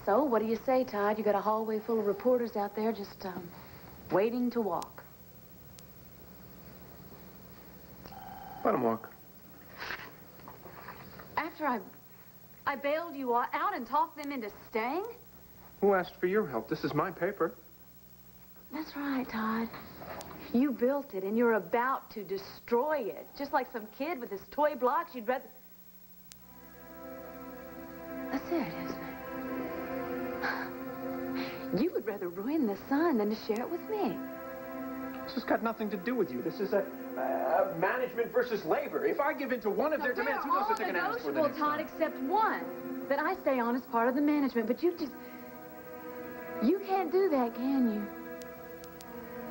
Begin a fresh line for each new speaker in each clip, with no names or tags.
So, what do you say, Todd? You got a hallway full of reporters out there just, waiting to walk.
Let him walk.
After I bailed you out and talked them into staying?
Who asked for your help? This is my paper.
That's right, Todd. You built it, and you're about to destroy it. Just like some kid with his toy blocks, you'd rather... That's it, isn't it? You would rather ruin the sun than to share it with me.
This has got nothing to do with you. This is a management versus labor. If I give in to one of their demands, who knows what they're going to ask for the next
Todd,
time?
except one. That I stay on as part of the management, but you can't do that, can you?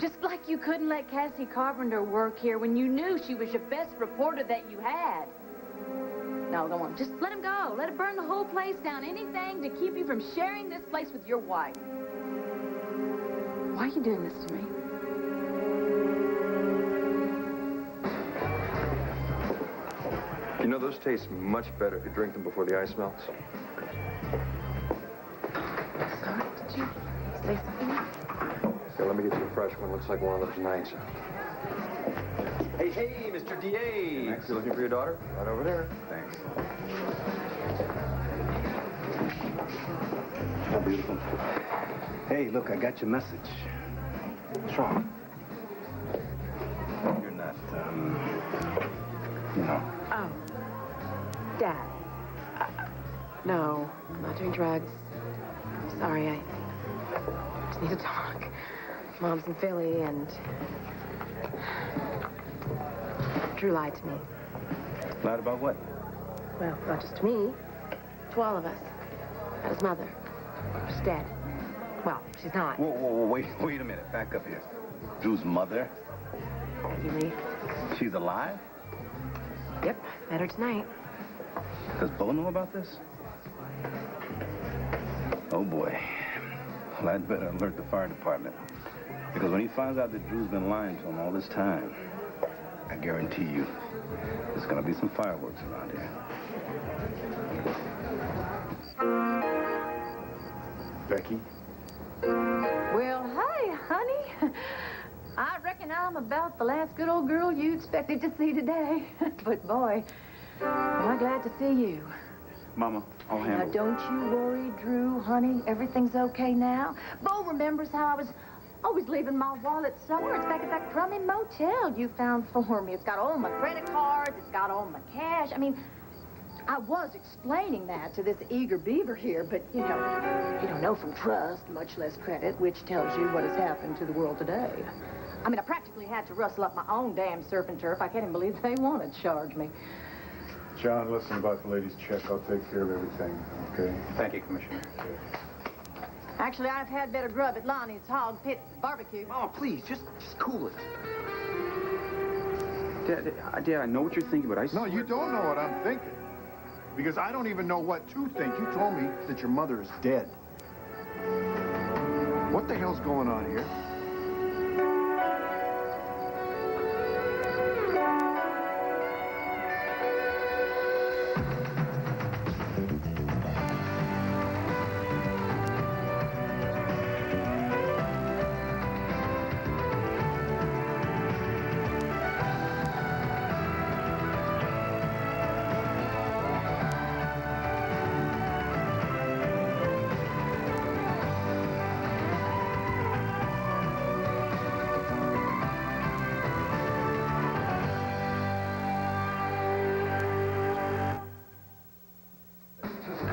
Just like you couldn't let Cassie Carpenter work here when you knew she was your best reporter that you had. No, go on. Just let him go. Let it burn the whole place down. Anything to keep you from sharing this place with your wife. Why are you doing this to me?
You know, those taste much better if you drink them before the ice melts.
Sorry, did you say something?
Yeah, let me get you a fresh one. Looks like one of those nights. Hey, hey, Mr. D.A. Max, you looking for your daughter? Right over there. Thanks.
Oh, beautiful. Hey, look, I got your message. What's wrong? You're not, you know.
Oh. Dad. No, I'm not doing drugs. I'm sorry, I just need to talk. Mom's in Philly, and Drew lied to me.
Lied about what?
Well, not just to me, to all of us. About his mother. She's dead. Well, she's not.
Whoa, wait a minute. Back up here. Drew's mother?
Peggy Lee.
She's alive?
Yep, met her tonight.
Does Bo know about this? Oh, boy. Well, I'd better alert the fire department. Because when he finds out that Drew's been lying to him all this time, I guarantee you, there's gonna be some fireworks around here. Becky?
Well, hi, honey. I reckon I'm about the last good old girl you expected to see today. But, boy, am I glad to see you.
Mama, I'll handle
Now, don't you worry, Drew, honey. Everything's okay now. Bo remembers how I was always leaving my wallet somewhere. It's back at that crummy motel you found for me. It's got all my credit cards. It's got all my cash. I mean, I was explaining that to this eager beaver here, but, you know, you don't know from trust, much less credit, which tells you what has happened to the world today. I mean, I practically had to rustle up my own damn surf and turf. I can't even believe they want to charge me.
John, listen about the lady's check. I'll take care of everything, okay?
Thank you, Commissioner.
Actually, I've had better grub at Lonnie's Hog Pit Barbecue.
Mama, please, just cool it. Dad, I know what you're thinking, but I swear...
No, you don't know what I'm thinking. Because I don't even know what to think. You told me that your mother is dead. What the hell's going on here?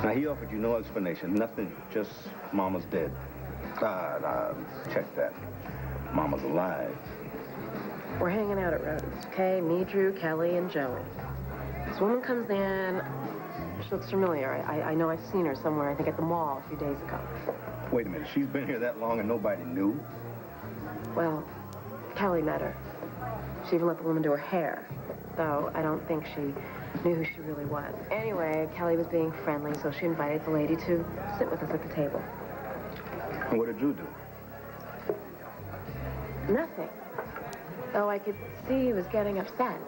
Now, he offered you no explanation, nothing, just Mama's dead. Check that. Mama's alive.
We're hanging out at Rhodes, okay? Me, Drew, Kelly, and Joey. This woman comes in. She looks familiar. I know I've seen her somewhere, I think at the mall a few days ago.
Wait a minute, she's been here that long and nobody knew?
Well, Kelly met her. She even let the woman do her hair, though I don't think she knew who she really was. Anyway, Kelly was being friendly, so she invited the lady to sit with us at the table.
And what did Drew do?
Nothing. Though I could see he was getting upset.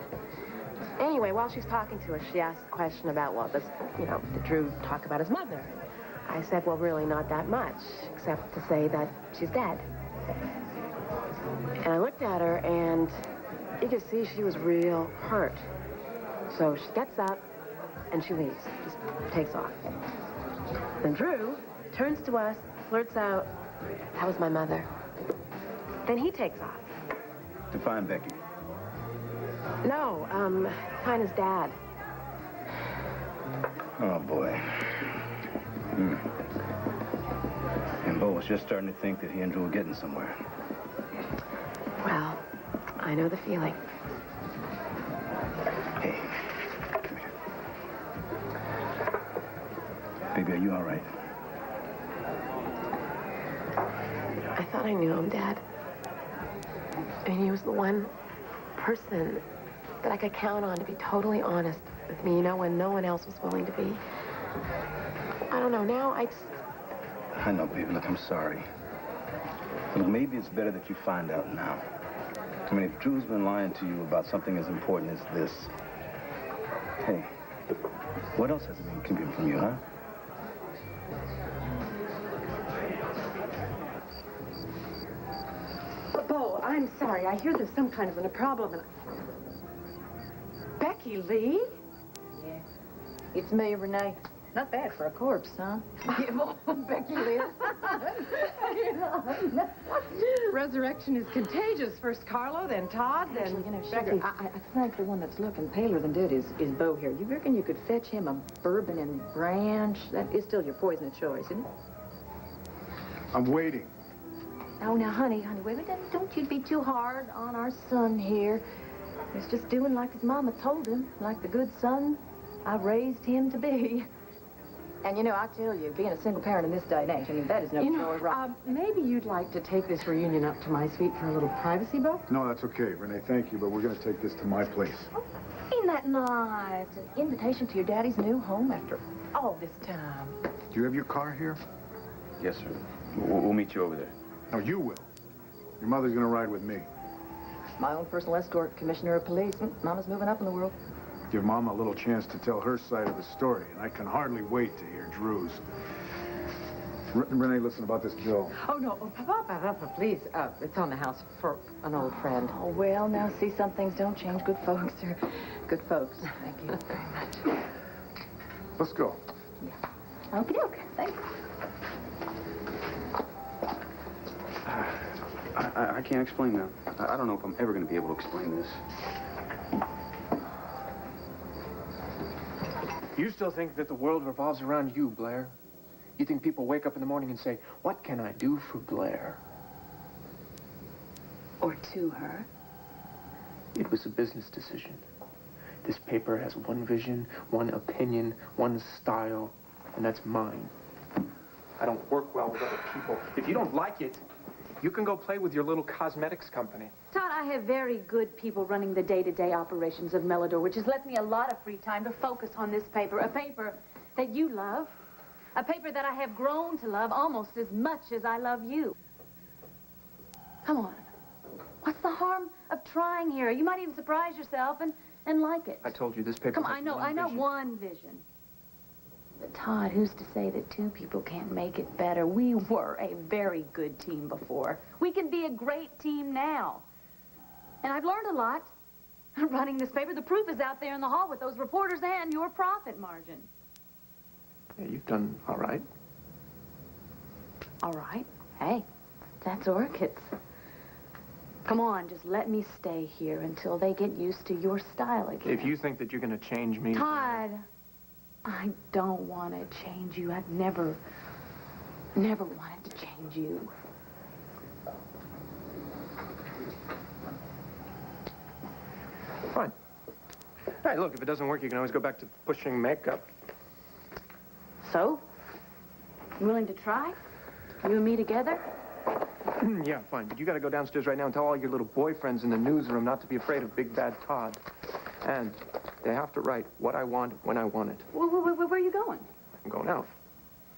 Anyway, while she's talking to us, she asked a question about, well, did Drew talk about his mother? I said, well, really not that much, except to say that she's dead. And I looked at her, and you could see she was real hurt. So she gets up, and she leaves, just takes off. Then Drew turns to us, blurts out, that was my mother. Then he takes off.
To find Becky.
No, find his dad.
Oh, boy. And Bo was just starting to think that he and Drew were getting somewhere.
Well, I know the feeling.
Hey, come here. Baby, are you all right?
I thought I knew him, Dad. I mean, he was the one person that I could count on to be totally honest with me, you know, when no one else was willing to be. I don't know, now
I know, baby. Look, I'm sorry. Look, maybe it's better that you find out now. I mean, if Drew's been lying to you about something as important as this, hey, what else has he been keeping from you, huh?
Bo, I'm sorry. I hear there's some kind of a problem. And Becky Lee?
Yeah. It's me, Renee. Not bad for a corpse, huh? Becky Lee.
Resurrection is contagious. First Carlo, then Todd, then
Actually, you know,
Becky.
Sugar, I think the one that's looking paler than dead is Bo here. You reckon you could fetch him a bourbon and branch? That is still your poison of choice, isn't it?
I'm waiting.
Oh, now, honey, wait, don't you be too hard on our son here. He's just doing like his mama told him, like the good son I raised him to be. And, you know, I tell you, being a single parent in this day and age, I mean, that is no joy, right?
Maybe you'd like to take this reunion up to my suite for a little privacy, Bo?
No, that's okay, Renee. Thank you, but we're going to take this to my place.
Ain't that nice? An invitation to your daddy's new home after all this time.
Do you have your car here?
Yes, sir. We'll meet you over there.
No, you will. Your mother's going to ride with me.
My own personal escort, commissioner of police. Mama's moving up in the world.
Give Mama a little chance to tell her side of the story, and I can hardly wait to hear Drew's. Renee, listen about this bill.
Oh, no. Oh, Papa, please. It's on the house for an old friend.
Oh, well, now, see, some things don't change. Good folks are good folks. Thank you very much.
Let's go.
Yeah. Okie doke. Thanks.
I can't explain that. I don't know if I'm ever going to be able to explain this.
You still think that the world revolves around you, Blair? You think people wake up in the morning and say, what can I do for Blair?
Or to her.
It was a business decision. This paper has one vision, one opinion, one style, and that's mine. I don't work well with other people. If you don't like it, you can go play with your little cosmetics company.
Todd, I have very good people running the day-to-day operations of Melodor, which has left me a lot of free time to focus on this paper, a paper that you love, a paper that I have grown to love almost as much as I love you. Come on. What's the harm of trying here? You might even surprise yourself and like it.
I told you this paper
Come on,
has
I know
vision.
one vision. But Todd, who's to say that two people can't make it better? We were a very good team before. We can be a great team now. And I've learned a lot running this paper. The proof is out there in the hall with those reporters and your profit margin.
Yeah, you've done all right.
All right. Hey, that's orchids. Come on, just let me stay here until they get used to your style again.
If you think that you're going to change me...
Todd, I don't want to change you. I've never wanted to change you.
Fine. Hey, look, if it doesn't work, you can always go back to pushing makeup.
So? You willing to try? You and me together?
Yeah, fine, but you gotta go downstairs right now and tell all your little boyfriends in the newsroom not to be afraid of Big Bad Todd. And they have to write what I want when I want it.
Where are you going?
I'm going out.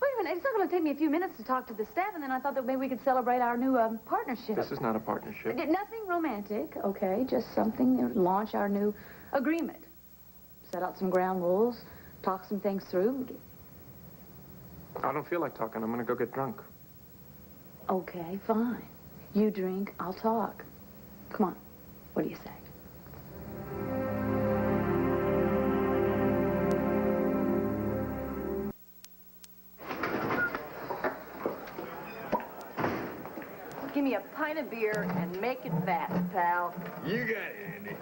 Wait a minute, it's not going to take me a few minutes to talk to the staff, and then I thought that maybe we could celebrate our new partnership.
This is not a partnership.
Nothing romantic, okay? Just something to launch our new agreement. Set out some ground rules, talk some things through.
I don't feel like talking. I'm gonna go get drunk.
Okay, fine. You drink, I'll talk. Come on. What do you say?
Give me a pint of beer and make it fast, pal.
You got it, Andy.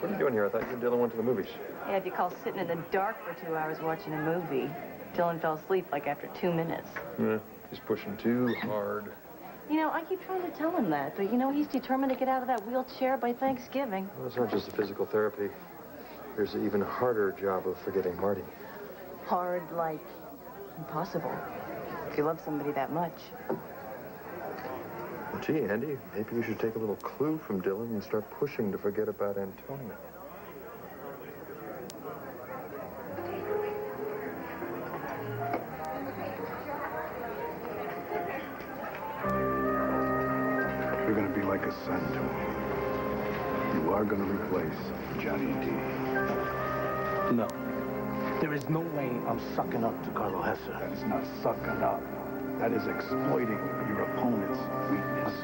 What are you doing here? I thought you and Dylan went to the movies.
Yeah, if you call sitting in the dark for 2 hours watching a movie. Dylan fell asleep like after 2 minutes.
Yeah, he's pushing too hard.
You know, I keep trying to tell him that, but you know, he's determined to get out of that wheelchair by Thanksgiving.
Well, it's not just the physical therapy. There's the even harder job of forgetting Marty.
Hard, like impossible. If you love somebody that much.
Well, gee, Andy, maybe you should take a little clue from Dylan and start pushing to forget about Antonia.
You're gonna be like a son to me. You are gonna replace Johnny D.
No. There is no way I'm sucking up to Carlo Hesser.
That's not sucking up. That is exploiting your opponent's weakness.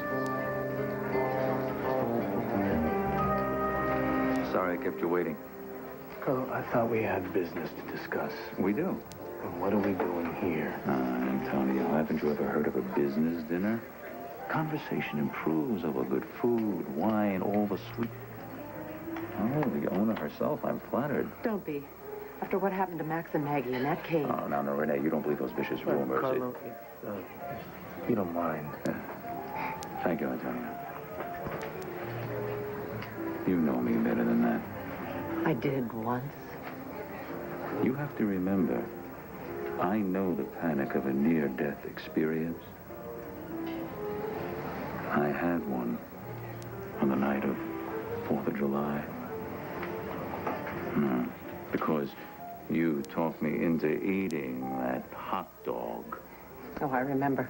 Sorry I kept you waiting.
Carlo, I thought we had business to discuss.
We do.
And what are we doing here?
Antonio, haven't you ever heard of a business dinner? Conversation improves over good food, wine, all the sweet... Oh, the owner herself, I'm flattered.
Don't be. After what happened to Max and Maggie in that cave.
Oh, no, Renee, you don't believe those vicious rumors.
Carlo, if you don't mind.
Thank you, Antonio. You know me better than that.
I did once.
You have to remember, I know the panic of a near-death experience. I had one on the night of 4th of July. Because you talked me into eating that hot dog.
Oh, I remember.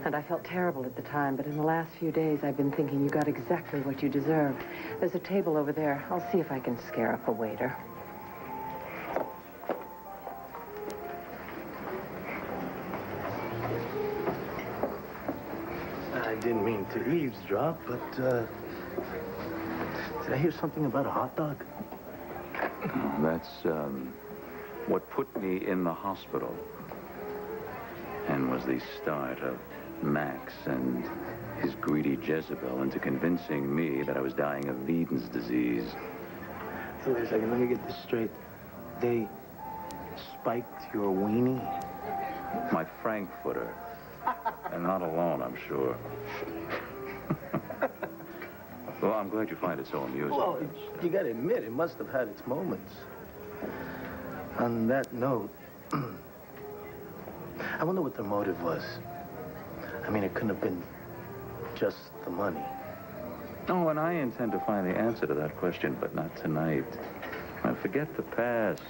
And I felt terrible at the time, but in the last few days, I've been thinking you got exactly what you deserve. There's a table over there. I'll see if I can scare up a waiter.
I didn't mean to eavesdrop, but, did I hear something about a hot dog?
Oh, that's, what put me in the hospital. And was the start of Max and his greedy Jezebel into convincing me that I was dying of Eden's disease.
Hey, wait a second, let me get this straight. They spiked your weenie?
My Frankfurter. And not alone, I'm sure. Well, I'm glad you find it so amusing.
Well, you gotta admit, it must have had its moments. On that note, I wonder what their motive was. I mean, it couldn't have been just the money.
Oh, and I intend to find the answer to that question, but not tonight. Now, forget the past.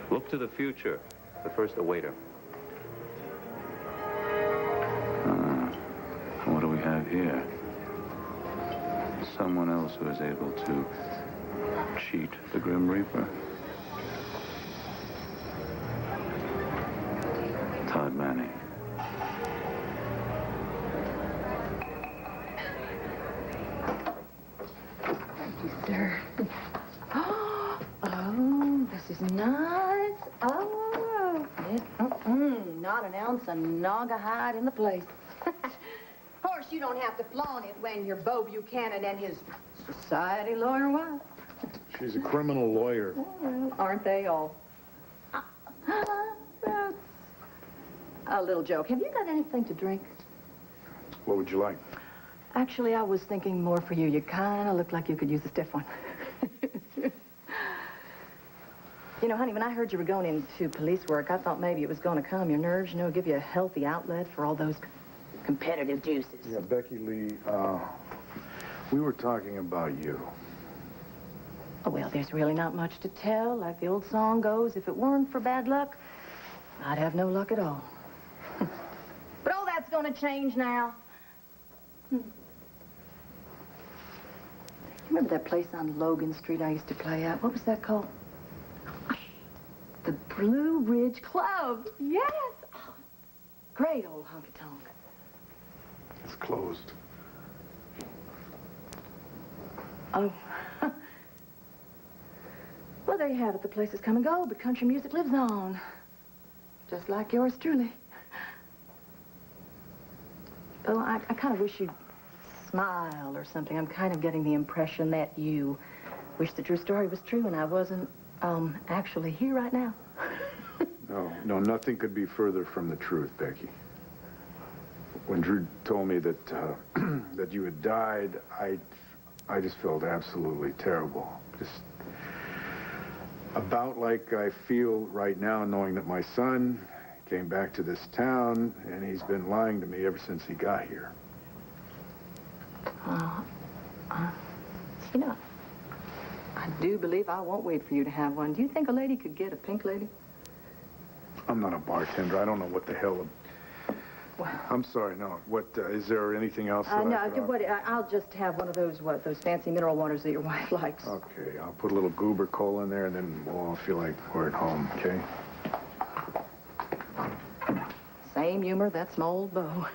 Look to the future. But first, the waiter. What do we have here? Someone else who is able to cheat the Grim Reaper. Todd Manning.
Thank you, sir. Oh, this is nice. Oh, not an ounce of Naugahyde in the place. Of course, you don't have to flaunt it when you're Bo Buchanan and his society lawyer wife.
She's a criminal lawyer.
Well, aren't they all? That's a little joke. Have you got anything to drink?
What would you like?
Actually, I was thinking more for you. You kind of look like you could use a stiff one. You know, honey, when I heard you were going into police work, I thought maybe it was going to calm your nerves, you know, give you a healthy outlet for all those competitive juices.
Yeah, Becky Lee, we were talking about you.
Oh, well, there's really not much to tell. Like the old song goes, if it weren't for bad luck, I'd have no luck at all. But all that's going to change now. You remember that place on Logan Street I used to play at? What was that called? The Blue Ridge Club. Yes. Oh, great old honky-tonk.
It's closed.
Oh. Well, there you have it. The places come and go, but country music lives on. Just like yours truly. Oh, I kind of wish you'd smile or something. I'm kind of getting the impression that you wish that your story was true and I wasn't, actually here right now.
No, nothing could be further from the truth, Becky. When Drew told me that, that you had died, I just felt absolutely terrible. Just about like I feel right now, knowing that my son came back to this town and he's been lying to me ever since he got here.
You know, I do believe I won't wait for you to have one. Do you think a lady could get a pink lady?
I'm not a bartender. I don't know what the hell. I'm sorry, no. What, is there anything else that
I'll just have one of those, those fancy mineral waters that your wife likes.
Okay, I'll put a little goober cola in there, and then we'll all feel like we're at home, okay?
Same humor, that's my old beau.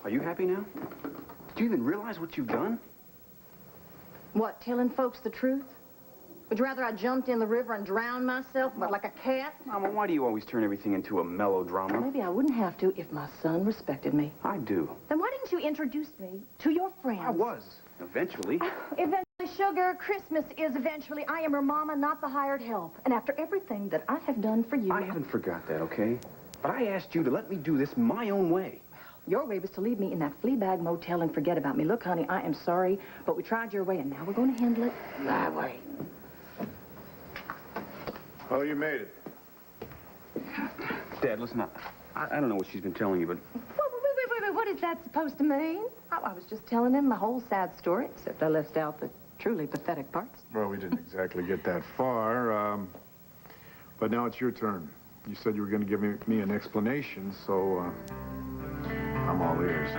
Are you happy now? Did you even realize what you've done?
What, telling folks the truth? Would you rather I jumped in the river and drowned myself, but like a cat?
Mama, why do you always turn everything into a melodrama?
Maybe I wouldn't have to if my son respected me.
I do.
Then why didn't you introduce me to your friends?
I was. Eventually.
Eventually, sugar. Christmas is eventually. I am your mama, not the hired help. And after everything that I have done for you...
I haven't forgot that, okay? But I asked you to let me do this my own way.
Your way was to leave me in that flea bag motel and forget about me. Look, honey, I am sorry, but we tried your way, and now we're going to handle it my way.
Oh, you made it.
Dad, listen, I don't know what she's been telling you, but...
Wait. What is that supposed to mean? I was just telling him the whole sad story, except I left out the truly pathetic parts.
Well, we didn't exactly get that far, but now it's your turn. You said you were going to give me an explanation, so, I'm all ears.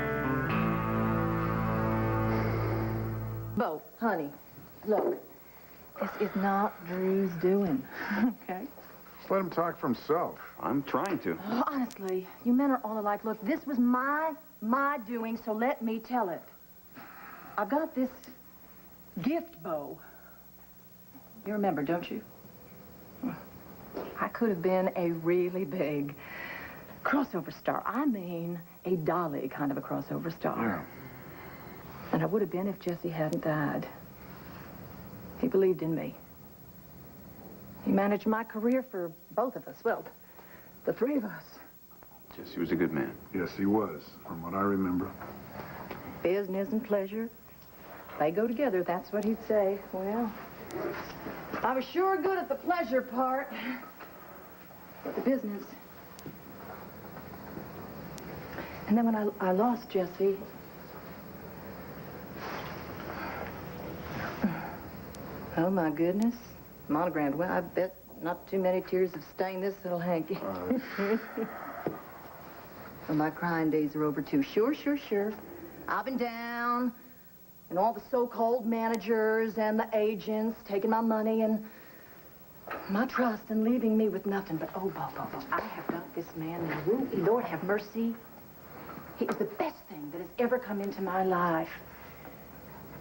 Bo, honey, look, this is not Drew's doing, okay?
Let him talk for himself.
I'm trying to.
Oh, honestly, you men are all alike. Look, this was my doing, so let me tell it. I've got this gift, Bo. You remember, don't you? I could have been a really big crossover star. I mean, a Dolly kind of a crossover star.
Yeah.
And I would have been if Jesse hadn't died. He believed in me. He managed my career for both of us. Well, the three of us.
Jesse was a good man.
Yes, he was, from what I remember.
Business and pleasure, they go together, that's what he'd say. Well, I was sure good at the pleasure part, but the business. And then when I lost Jesse, oh my goodness, monogrammed. Well, I bet not too many tears have stained this little hanky. Well, my crying days are over too. Sure. I've been down, and all the so-called managers and the agents taking my money and my trust and leaving me with nothing. But, oh, Bo, I have got this man now. Lord have mercy. He is the best thing that has ever come into my life.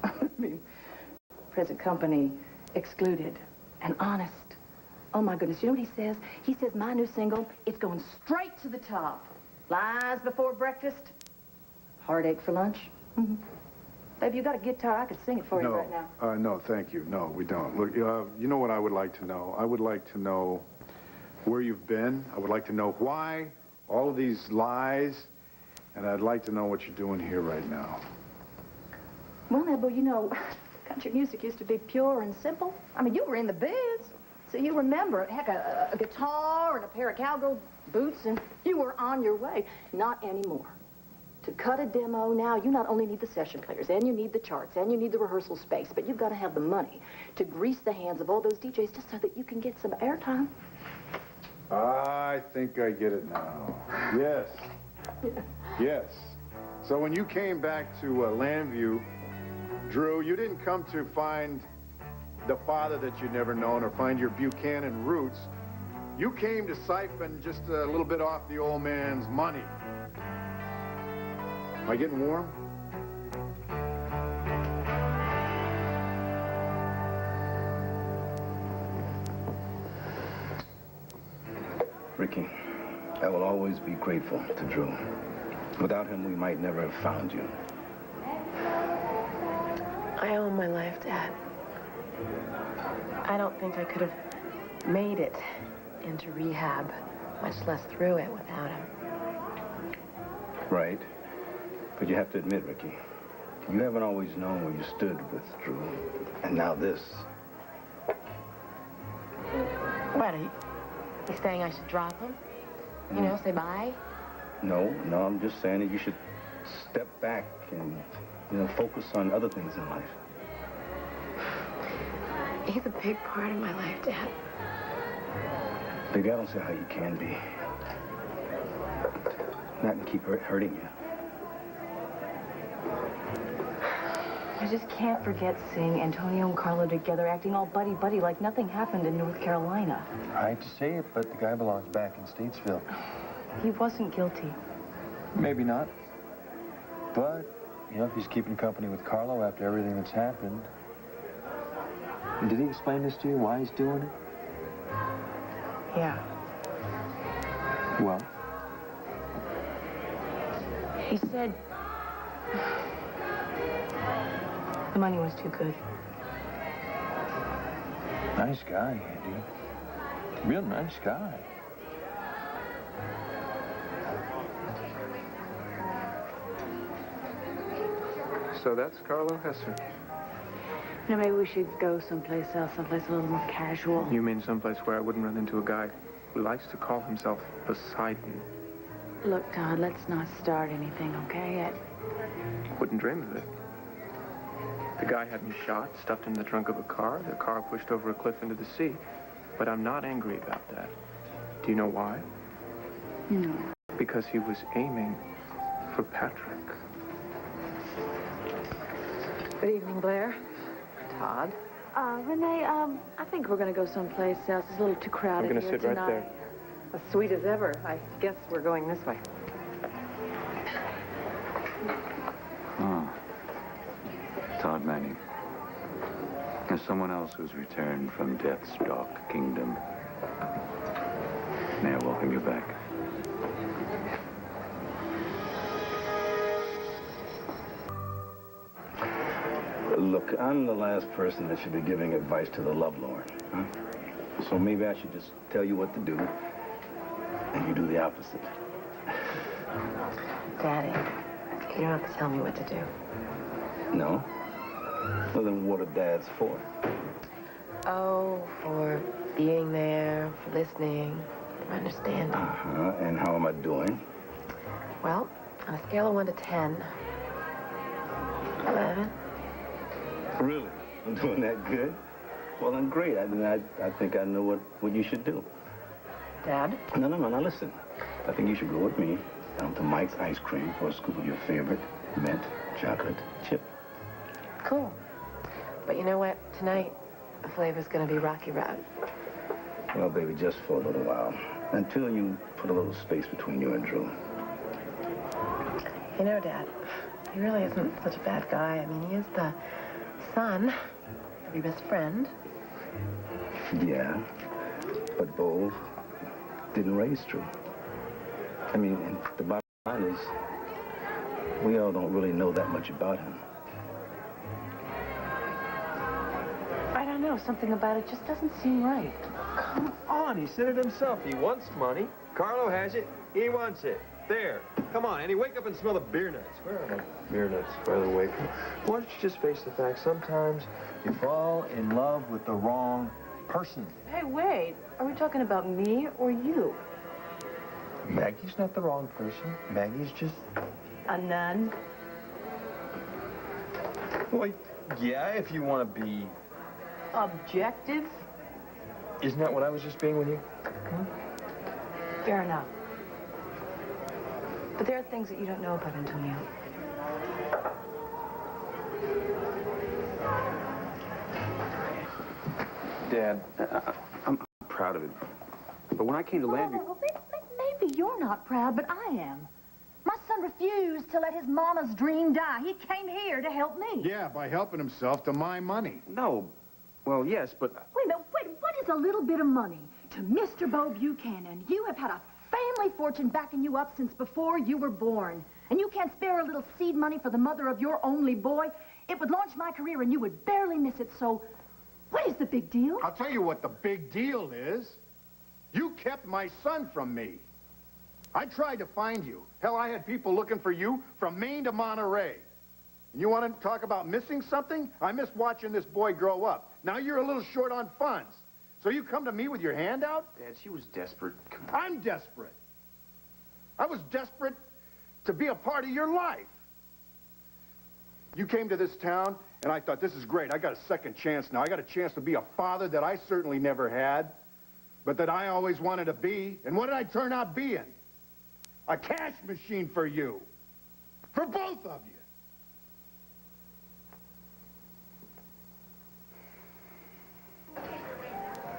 I mean, present company excluded and honest. Oh, my goodness. You know what he says? He says my new single, it's going straight to the top. Lies before breakfast, heartache for lunch. Mm-hmm. Baby, you got a guitar. I could sing it for you right now.
No, thank you. No, we don't. Look, you know what I would like to know? I would like to know where you've been. I would like to know why all of these lies, and I'd like to know what you're doing here right now.
Well, now, Bo, you know, country music used to be pure and simple. I mean, you were in the biz, so you remember, heck, a guitar and a pair of cowgirl boots, and you were on your way. Not anymore. To cut a demo now, you not only need the session players, and you need the charts, and you need the rehearsal space, but you've got to have the money to grease the hands of all those DJs just so that you can get some airtime.
I think I get it now. Yes. Yes. So when you came back to Landview, Drew, you didn't come to find the father that you'd never known or find your Buchanan roots. You came to siphon just a little bit off the old man's money. Am I getting warm?
Ricky, I will always be grateful to Drew. Without him, we might never have found you.
I owe him my life, Dad. I don't think I could have made it into rehab, much less through it, without him.
Right. But you have to admit, Ricky, you haven't always known where you stood with Drew. And now this.
What, are you saying I should drop him? You know, say bye?
No, I'm just saying that you should step back and, focus on other things in life.
He's a big part of my life, Dad.
Baby, I don't see how you can be. Not and keep hurting you.
I just can't forget seeing Antonio and Carlo together acting all buddy-buddy like nothing happened in North Carolina.
I hate to say it, but the guy belongs back in Statesville.
He wasn't guilty.
Maybe not. But, if he's keeping company with Carlo after everything that's happened. And did he explain this to you, why he's doing it?
Yeah.
Well?
He said the money was too good.
Nice guy, Andy. Real nice guy.
So that's Carlo Hesser.
Maybe we should go someplace else, someplace a little more casual.
You mean someplace where I wouldn't run into a guy who likes to call himself Poseidon?
Look, Todd, let's not start anything, okay?
Wouldn't dream of it. The guy had me shot, stuffed in the trunk of a car, the car pushed over a cliff into the sea. But I'm not angry about that. Do you know why?
No.
Because he was aiming for Patrick.
Good evening, Blair. Todd. Renee, I think we're going to go someplace else. It's a little too crowded
I'm
here
going to sit
tonight.
right there.
As sweet as ever. I guess we're going this way.
Ah. Todd Manning. There's someone else who's returned from death's dark kingdom. May I welcome you back?
Look, I'm the last person that should be giving advice to the lovelorn, huh? So maybe I should just tell you what to do, and you do the opposite.
Daddy, you don't have to tell me what to do.
No? Well, then what are dads for?
Oh, for being there, for listening, for understanding.
Uh-huh, and how am I doing?
Well, on a scale of 1 to 10, 11.
Really? I'm doing that good? Well, then great. I think I know what you should do.
Dad?
No, now listen. I think you should go with me down to Mike's Ice Cream for a scoop of your favorite mint chocolate chip.
Cool. But you know what? Tonight, the flavor's gonna be Rocky Road.
Well, baby, just for a little while. Until you put a little space between you and Drew.
You know, Dad, he really isn't such a bad guy. I mean, he is the son of your best friend.
Yeah, but Bo didn't raise Drew. I mean, and the bottom line is, we all don't really know that much about him.
I don't know. Something about it just doesn't seem right.
Come on, he said it himself. He wants money. Carlo has it. He wants it. There. Come on, Andy, wake up and smell the beer nuts. Where are my beer nuts, by the way? Why don't you just face the fact sometimes you fall in love with the wrong person.
Hey, wait. Are we talking about me or you?
Maggie's not the wrong person. Maggie's just
A nun?
Well, yeah, if you want to be...
Objective?
Isn't that what I was just being with you?
Fair enough. But there are things that you don't know about Antonio.
Dad, I'm proud of it. But when I came to Landry...
Oh, maybe you're not proud, but I am. My son refused to let his mama's dream die. He came here to help me.
Yeah, by helping himself to my money.
No. Well, yes, but...
Wait a minute, what is a little bit of money to Mr. Bo Buchanan? You have had a family fortune backing you up since before you were born. And you can't spare a little seed money for the mother of your only boy? It would launch my career and you would barely miss it, so what is the big deal?
I'll tell you what the big deal is. You kept my son from me. I tried to find you. Hell, I had people looking for you from Maine to Monterey. And you want to talk about missing something? I missed watching this boy grow up. Now you're a little short on funds. So you come to me with your hand out?
Dad, she was desperate. Come on.
I'm desperate. I was desperate to be a part of your life. You came to this town, and I thought, this is great. I got a second chance now. I got a chance to be a father that I certainly never had, but that I always wanted to be. And what did I turn out being? A cash machine for you. For both of you.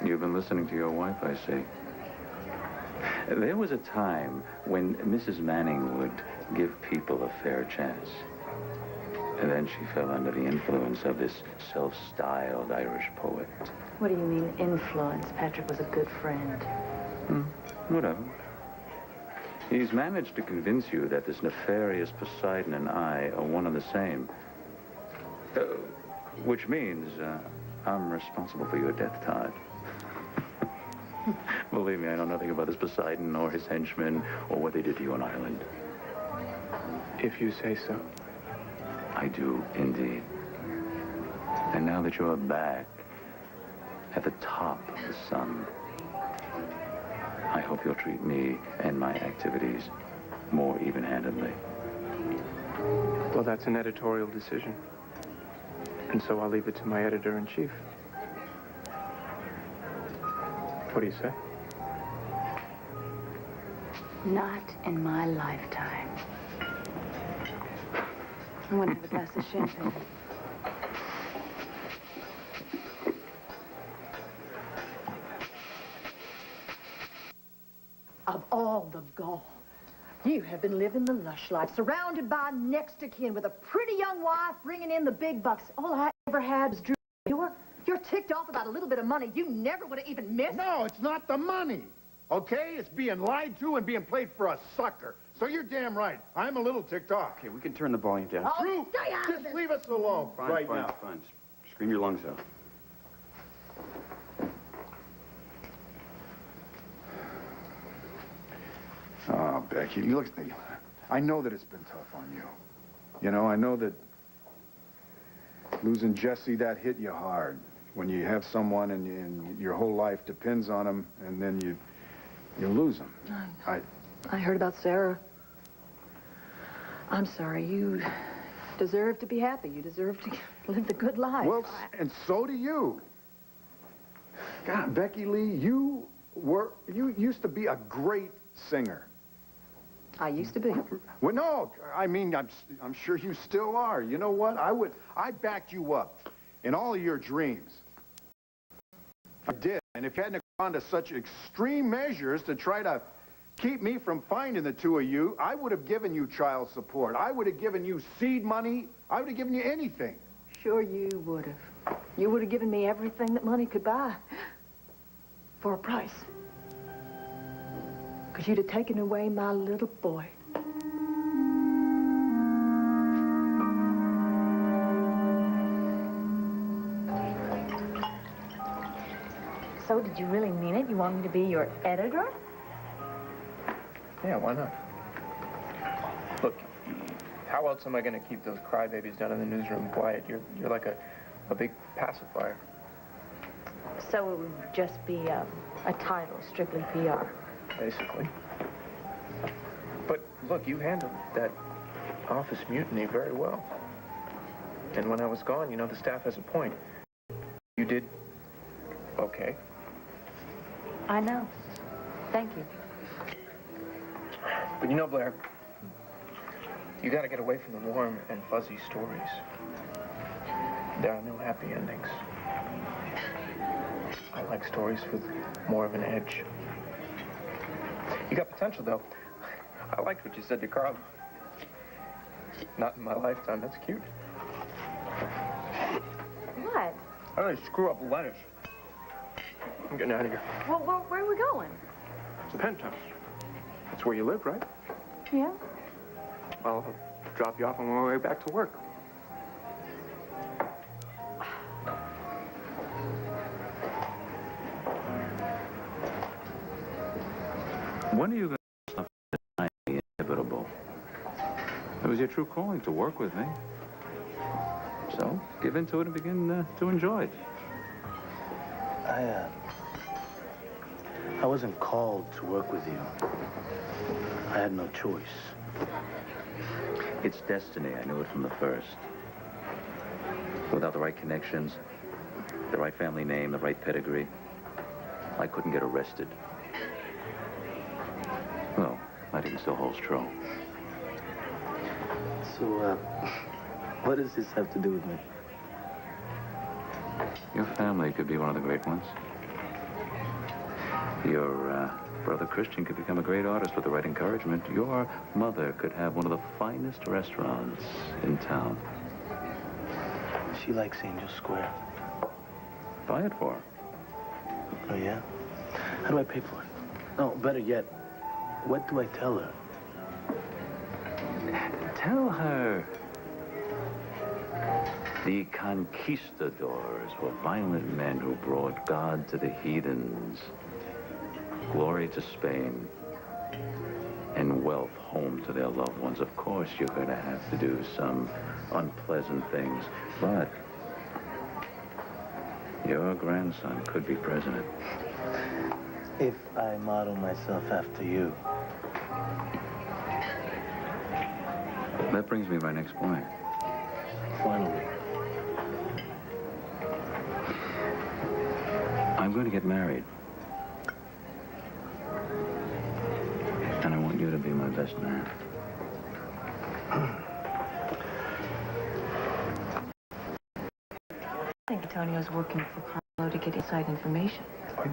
You've been listening to your wife, I see. There was a time when Mrs. Manning would give people a fair chance. And then she fell under the influence of this self-styled Irish poet.
What do you mean, influence? Patrick was a good friend.
Whatever. He's managed to convince you that this nefarious Poseidon and I are one and the same. Which means I'm responsible for your death, Todd. Believe me, I know nothing about this Poseidon or his henchmen or what they did to you on Ireland.
If you say so.
I do, indeed. And now that you're back at the top of the sun, I hope you'll treat me and my activities more even-handedly.
Well, that's an editorial decision. And so I'll leave it to my editor-in-chief. What do you say?
Not in my lifetime. I want to have a glass of champagne.
Of all the gall, you have been living the lush life, surrounded by next of kin, with a pretty young wife bringing in the big bucks. All I ever had was Drew. You're ticked off about a little bit of money you never would have even missed.
No, it's not the money, okay? It's being lied to and being played for a sucker. So you're damn right. I'm a little ticked off.
Okay, we can turn the volume down.
Oh,
Drew,
stay out of
just
this.
leave us alone right
fine,
now.
Fine. Scream your lungs out.
Oh, Becky, look, I know that it's been tough on you. You know, I know that losing Jesse, that hit you hard. When you have someone and your whole life depends on them, and then you lose them.
I heard about Sarah. I'm sorry. You deserve to be happy. You deserve to live the good life.
Well, and so do you. God, Becky Lee, you used to be a great singer.
I used to be.
Well, no, I mean, I'm sure you still are. You know what? I backed you up in all of your dreams. I did. And if you hadn't gone to such extreme measures to try to keep me from finding the two of you, I would have given you child support. I would have given you seed money. I would have given you anything.
Sure you would have. You would have given me everything that money could buy. For a price. Because you'd have taken away my little boy.
So, did you really mean it? You want me to be your editor?
Yeah, why not? Look, how else am I going to keep those crybabies down in the newsroom quiet? You're like a big pacifier.
So it would just be a title, strictly PR.
Basically. But look, you handled that office mutiny very well. And when I was gone, you know, the staff has a point. You did okay.
I know. Thank you.
But you know, Blair, you gotta get away from the warm and fuzzy stories. There are no happy endings. I like stories with more of an edge. You got potential, though. I liked what you said to Carl. Not in my lifetime. That's cute.
What?
I really screw up lettuce. I'm getting out of here.
Well, where are we going?
It's the penthouse. That's where you live, right?
Yeah.
I'll drop you off on my way back to work.
When are you going to stop denying the inevitable? It was your true calling to work with me. So, give in to it and begin to enjoy it.
I wasn't called to work with you. I had no choice.
It's destiny. I knew it from the first. Without the right connections, the right family name, the right pedigree, I couldn't get arrested. Well, that even still holds true.
So, what does this have to do with me?
Your family could be one of the great ones. Your brother Christian could become a great artist with the right encouragement. Your mother could have one of the finest restaurants in town.
She likes Angel Square.
Buy it for her.
Oh, yeah? How do I pay for it? No, better yet, what do I tell her?
Tell her the conquistadors were violent men who brought God to the heathens, glory to Spain, and wealth home to their loved ones. Of course, you're going to have to do some unpleasant things, but your grandson could be president.
If I model myself after you.
That brings me to my next point.
Finally.
I'm going to get married. And I want you to be my best man.
I think Antonio's working for Carlo to get inside information.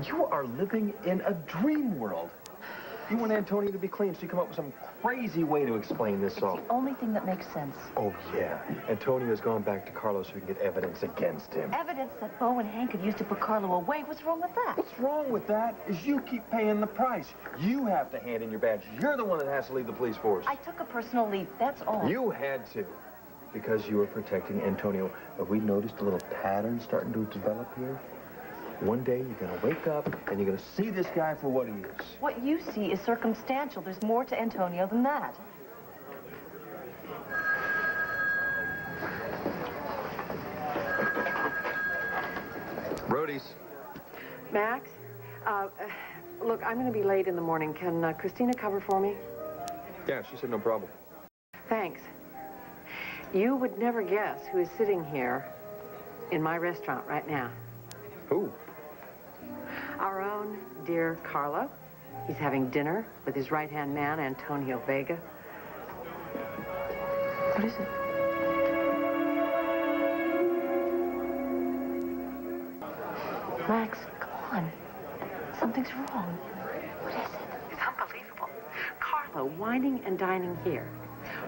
You are living in a dream world. You want Antonio to be clean, so you come up with some crazy way to explain this all.
It's the only thing that makes sense.
Oh, yeah. Antonio's gone back to Carlos so he can get evidence against him.
Evidence that Bo and Hank could use to put Carlo away. What's wrong with that?
What's wrong with that is you keep paying the price. You have to hand in your badge. You're the one that has to leave the police force.
I took a personal leave, that's all.
You had to, because you were protecting Antonio. Have we noticed a little pattern starting to develop here? One day you're going to wake up and you're going to see this guy for what he is.
What you see is circumstantial. There's more to Antonio than that.
Brody's.
Max, look, I'm going to be late in the morning. Can Christina cover for me?
Yeah, she said no problem.
Thanks. You would never guess who is sitting here in my restaurant right now.
Who?
Our own dear Carlo. He's having dinner with his right-hand man, Antonio Vega.
What is it? Max, come on. Something's wrong. What is it?
It's unbelievable. Carlo whining and dining here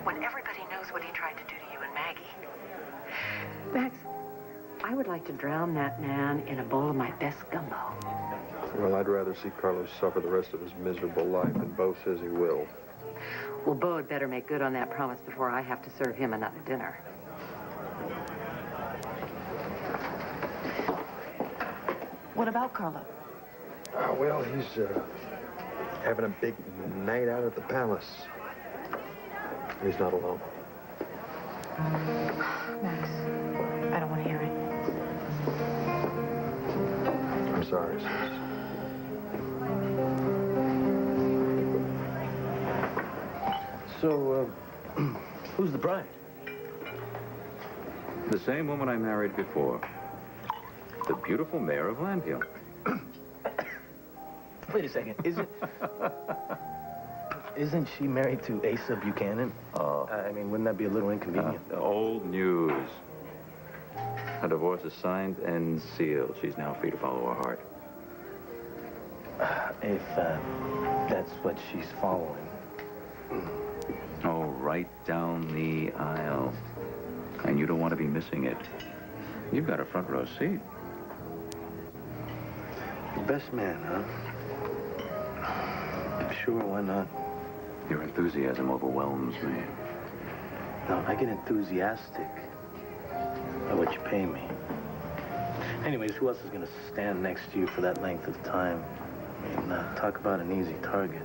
when everybody knows what he tried to do to you and Maggie. Max, I would like to drown that man in a bowl of my best gumbo.
Well, I'd rather see Carlos suffer the rest of his miserable life, and Bo says he will.
Well, Bo had better make good on that promise before I have to serve him another dinner.
What about Carlo?
Well, he's having a big night out at the palace. He's not alone.
Max, I don't want to hear it.
I'm sorry, sis.
So, Who's the bride?
The same woman I married before. The beautiful mayor of Landhill.
Wait a second. Isn't she married to Asa Buchanan?
Oh.
I mean, wouldn't that be a little inconvenient?
Old news. Her divorce is signed and sealed. She's now free to follow her heart.
If that's what she's following.
Oh, right down the aisle. And you don't want to be missing it. You've got a front row seat.
Best man, huh? Sure, why not?
Your enthusiasm overwhelms me.
No, I get enthusiastic by what you pay me. Anyways, who else is going to stand next to you for that length of time? I mean, talk about an easy target.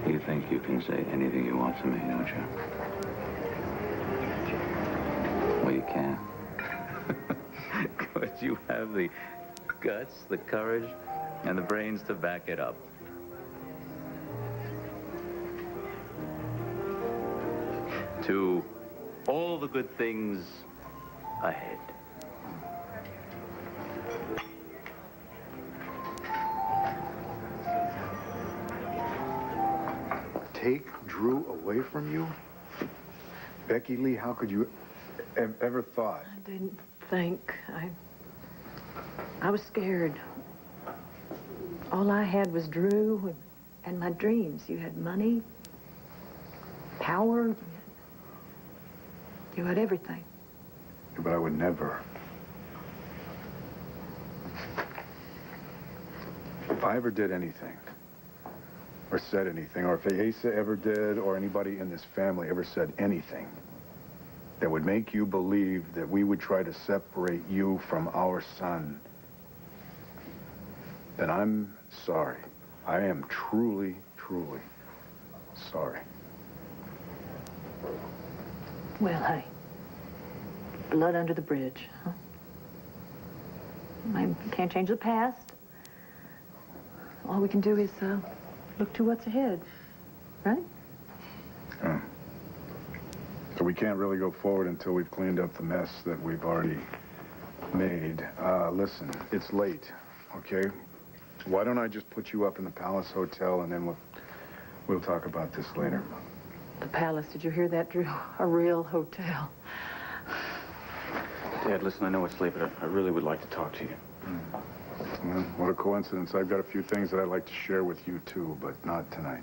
You think you can say anything you want to me, don't you? Well, you can. But you have the guts, the courage, and the brains to back it up. To all the good things ahead.
Take Drew away from you? Becky Lee, how could you ever thought?
I didn't think. I was scared. All I had was Drew and my dreams. You had money, power, you had everything.
Yeah, but I would never. If I ever did anything, or said anything, or if Asa ever did, or anybody in this family ever said anything that would make you believe that we would try to separate you from our son, then I'm sorry. I am truly, truly sorry.
Well, hey, blood under the bridge, huh? I can't change the past. All we can do is look to what's ahead, right?
So we can't really go forward until we've cleaned up the mess that we've already made. Listen, it's late, okay? Why don't I just put you up in the Palace Hotel, and then we'll talk about this later.
The Palace, did you hear that, Drew? A real hotel.
Dad, listen, I know it's late, but I really would like to talk to you.
Well, what a coincidence. I've got a few things that I'd like to share with you, too, but not tonight.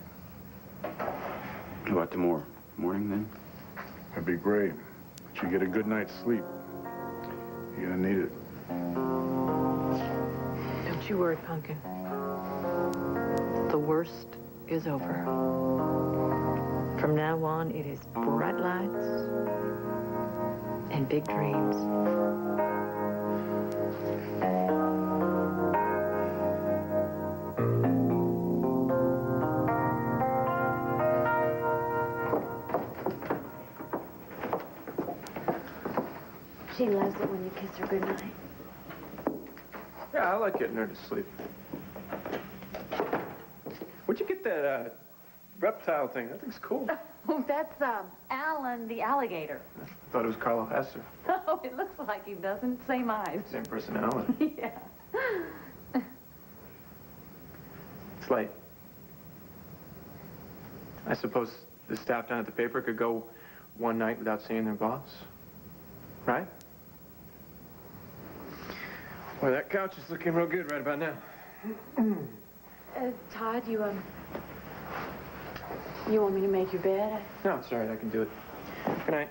How about tomorrow morning, then?
That'd be great. But you get a good night's sleep. You're gonna need it.
Don't you worry, Pumpkin. The worst is over. From now on, it is bright lights and big dreams.
She loves it when you kiss her goodnight.
Yeah, I like getting her to sleep. Where'd you get that reptile thing? That thing's cool.
Oh, that's Alan the alligator.
I thought it was Carlo Hesser.
Oh, it looks like him, doesn't? Same eyes.
Same personality.
Yeah.
It's like, I suppose the staff down at the paper could go one night without seeing their boss, right? Boy, that couch is looking real good right about now.
Todd, you want me to make your bed?
No, it's all right. I can do it. Good night.